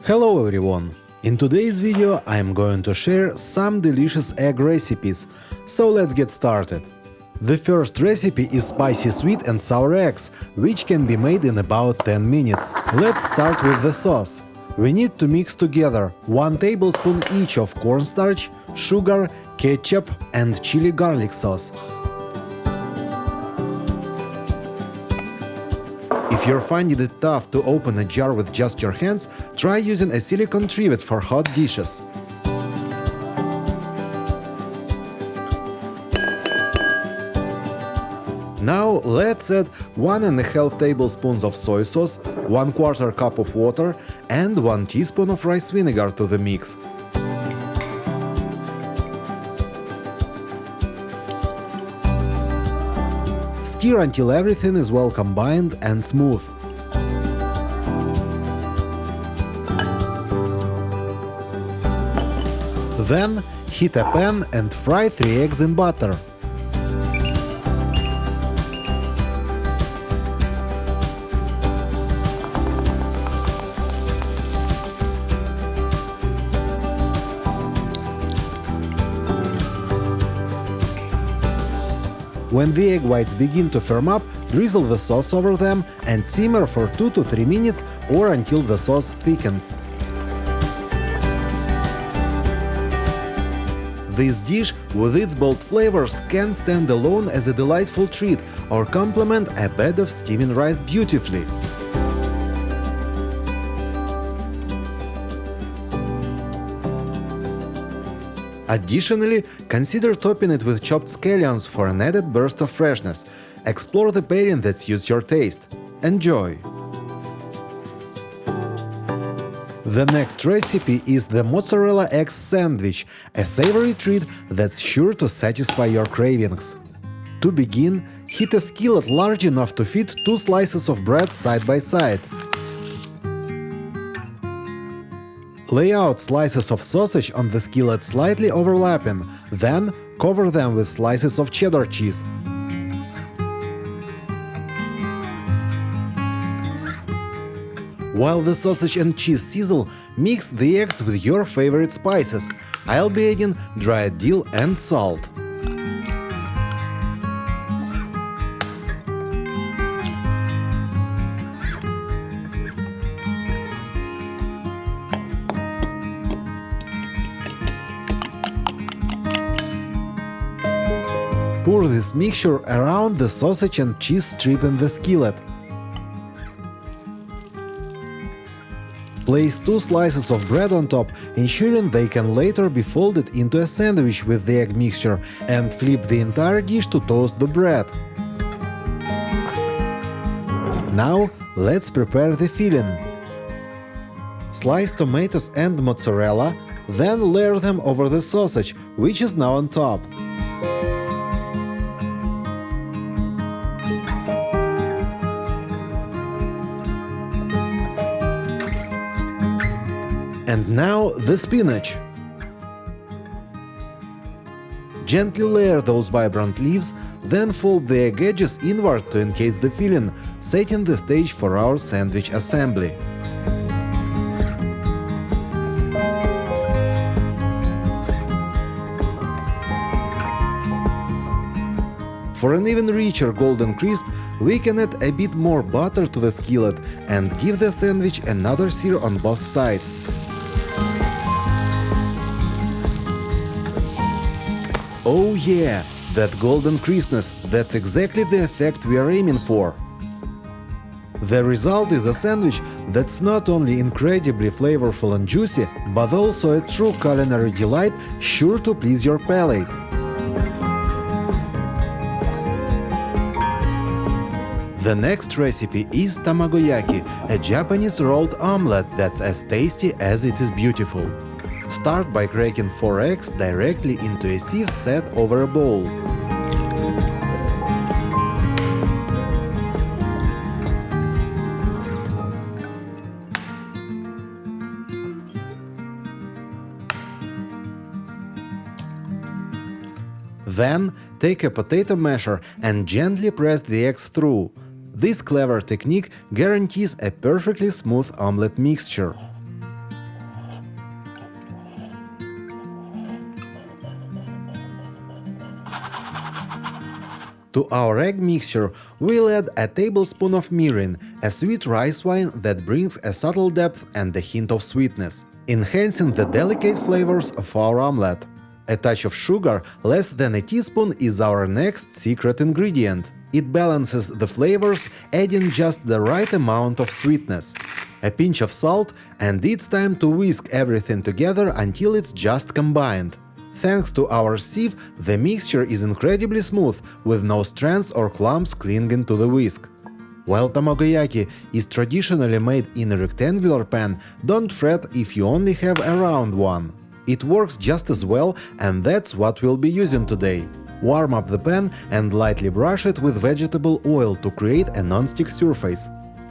Hello everyone! In today's video I am going to share some delicious egg recipes, so let's get started. The first recipe is spicy sweet and sour eggs, which can be made in about 10 minutes. Let's start with the sauce. We need to mix together 1 tablespoon each of cornstarch, sugar, ketchup and chili garlic sauce. If you're finding it tough to open a jar with just your hands, try using a silicone trivet for hot dishes. Now let's add 1½ tablespoons of soy sauce, 1/4 cup of water and 1 teaspoon of rice vinegar to the mix. Stir until everything is well combined and smooth. Then heat a pan and fry 3 eggs in butter. When the egg whites begin to firm up, drizzle the sauce over them and simmer for 2 to 3 minutes or until the sauce thickens. This dish, with its bold flavors, can stand alone as a delightful treat or complement a bed of steaming rice beautifully. Additionally, consider topping it with chopped scallions for an added burst of freshness. Explore the pairing that suits your taste. Enjoy! The next recipe is the mozzarella egg sandwich, a savory treat that's sure to satisfy your cravings. To begin, heat a skillet large enough to fit 2 slices of bread side by side. Lay out slices of sausage on the skillet slightly overlapping, then cover them with slices of cheddar cheese. While the sausage and cheese sizzle, mix the eggs with your favorite spices. I'll be adding dried dill and salt. Pour this mixture around the sausage and cheese strip in the skillet. Place 2 slices of bread on top, ensuring they can later be folded into a sandwich with the egg mixture, and flip the entire dish to toast the bread. Now let's prepare the filling. Slice tomatoes and mozzarella, then layer them over the sausage, which is now on top. And now the spinach. Gently layer those vibrant leaves, then fold the egg edges inward to encase the filling, setting the stage for our sandwich assembly. For an even richer golden crisp, we can add a bit more butter to the skillet and give the sandwich another sear on both sides. Oh yeah, that golden crispness, that's exactly the effect we are aiming for. The result is a sandwich that's not only incredibly flavorful and juicy, but also a true culinary delight sure to please your palate. The next recipe is Tamagoyaki, a Japanese rolled omelette that's as tasty as it is beautiful. Start by cracking 4 eggs directly into a sieve set over a bowl. Then, take a potato masher and gently press the eggs through. This clever technique guarantees a perfectly smooth omelette mixture. To our egg mixture, we'll add a tablespoon of mirin, a sweet rice wine that brings a subtle depth and a hint of sweetness, enhancing the delicate flavors of our omelette. A touch of sugar, less than a teaspoon, is our next secret ingredient. It balances the flavors, adding just the right amount of sweetness. A pinch of salt, and it's time to whisk everything together until it's just combined. Thanks to our sieve, the mixture is incredibly smooth, with no strands or clumps clinging to the whisk. While tamagoyaki is traditionally made in a rectangular pan, don't fret if you only have a round one. It works just as well, and that's what we'll be using today. Warm up the pan and lightly brush it with vegetable oil to create a non-stick surface.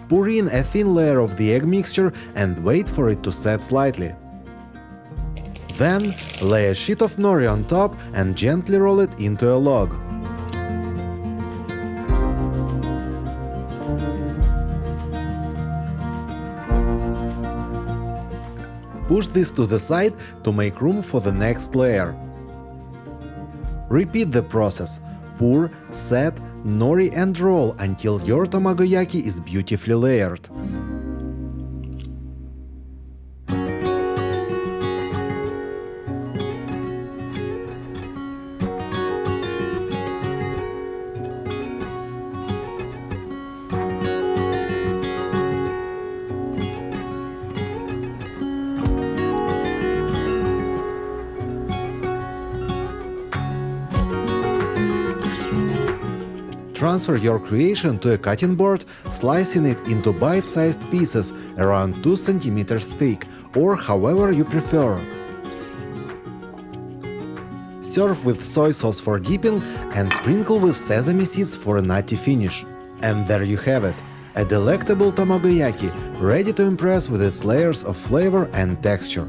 Pour in a thin layer of the egg mixture and wait for it to set slightly. Then, lay a sheet of nori on top and gently roll it into a log. Push this to the side to make room for the next layer. Repeat the process. Pour, set, nori and roll until your tamagoyaki is beautifully layered. Transfer your creation to a cutting board, slicing it into bite-sized pieces around 2 cm thick, or however you prefer. Serve with soy sauce for dipping and sprinkle with sesame seeds for a nutty finish. And there you have it, a delectable tamagoyaki, ready to impress with its layers of flavor and texture.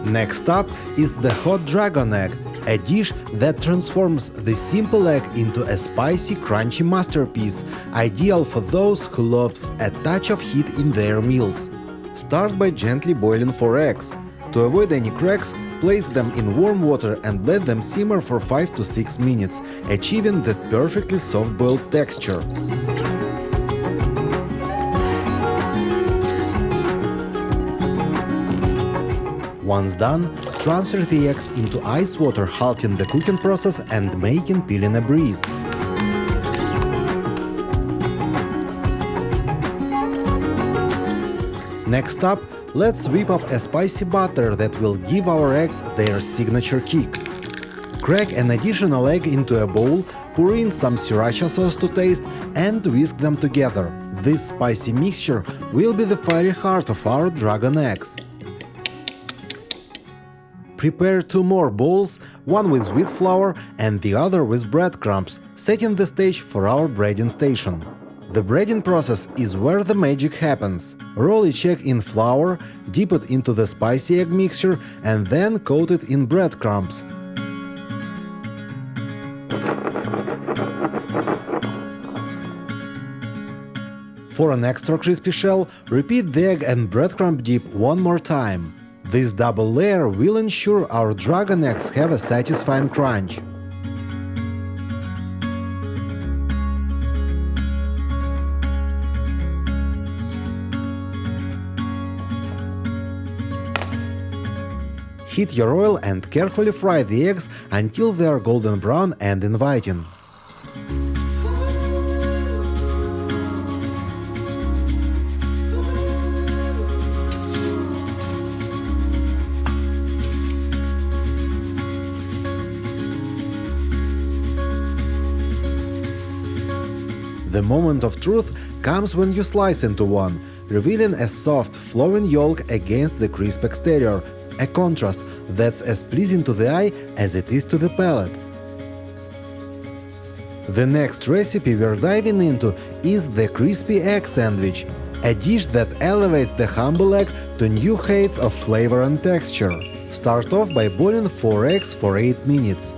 Next up is the hot dragon egg, a dish that transforms the simple egg into a spicy, crunchy masterpiece, ideal for those who love a touch of heat in their meals. Start by gently boiling 4 eggs. To avoid any cracks, place them in warm water and let them simmer for 5 to 6 minutes, achieving that perfectly soft-boiled texture. Once done, transfer the eggs into ice water, halting the cooking process and making peeling a breeze. Next up, let's whip up a spicy butter that will give our eggs their signature kick. Crack an additional egg into a bowl, pour in some sriracha sauce to taste, and whisk them together. This spicy mixture will be the fiery heart of our dragon eggs. Prepare 2 more bowls, one with wheat flour and the other with breadcrumbs, setting the stage for our breading station. The breading process is where the magic happens. Roll each egg in flour, dip it into the spicy egg mixture, and then coat it in breadcrumbs. For an extra crispy shell, repeat the egg and breadcrumb dip one more time. This double layer will ensure our dragon eggs have a satisfying crunch. Heat your oil and carefully fry the eggs until they are golden brown and inviting. The moment of truth comes when you slice into one, revealing a soft, flowing yolk against the crisp exterior, a contrast that's as pleasing to the eye as it is to the palate. The next recipe we're diving into is the crispy egg sandwich, a dish that elevates the humble egg to new heights of flavor and texture. Start off by boiling 4 eggs for 8 minutes.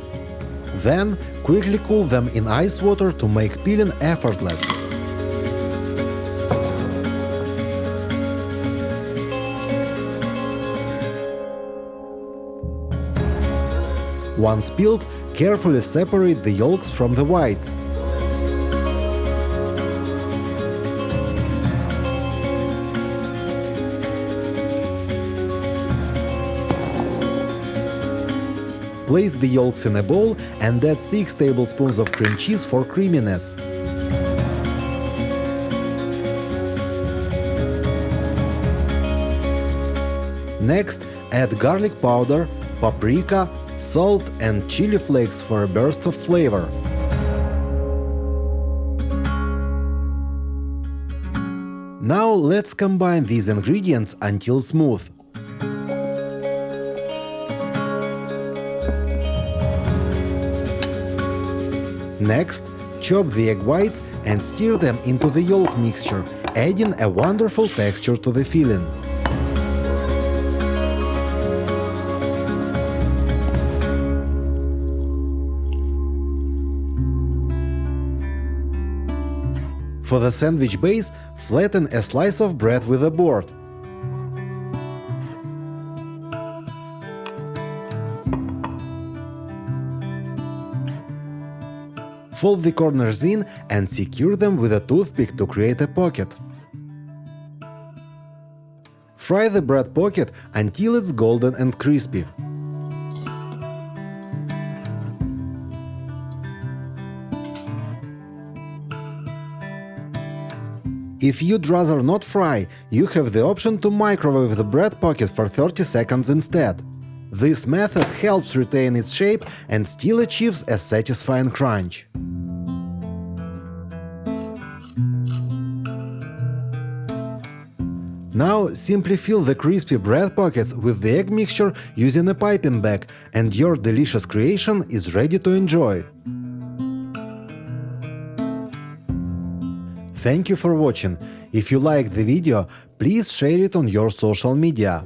Then, quickly cool them in ice water to make peeling effortless. Once peeled, carefully separate the yolks from the whites. Place the yolks in a bowl and add 6 tablespoons of cream cheese for creaminess. Next, add garlic powder, paprika, salt and chili flakes for a burst of flavor. Now let's combine these ingredients until smooth. Next, chop the egg whites and stir them into the yolk mixture, adding a wonderful texture to the filling. For the sandwich base, flatten a slice of bread with a board. Fold the corners in and secure them with a toothpick to create a pocket. Fry the bread pocket until it's golden and crispy. If you'd rather not fry, you have the option to microwave the bread pocket for 30 seconds instead. This method helps retain its shape and still achieves a satisfying crunch. Now simply fill the crispy bread pockets with the egg mixture using a piping bag, and your delicious creation is ready to enjoy. Thank you for watching. If you liked the video, please share it on your social media.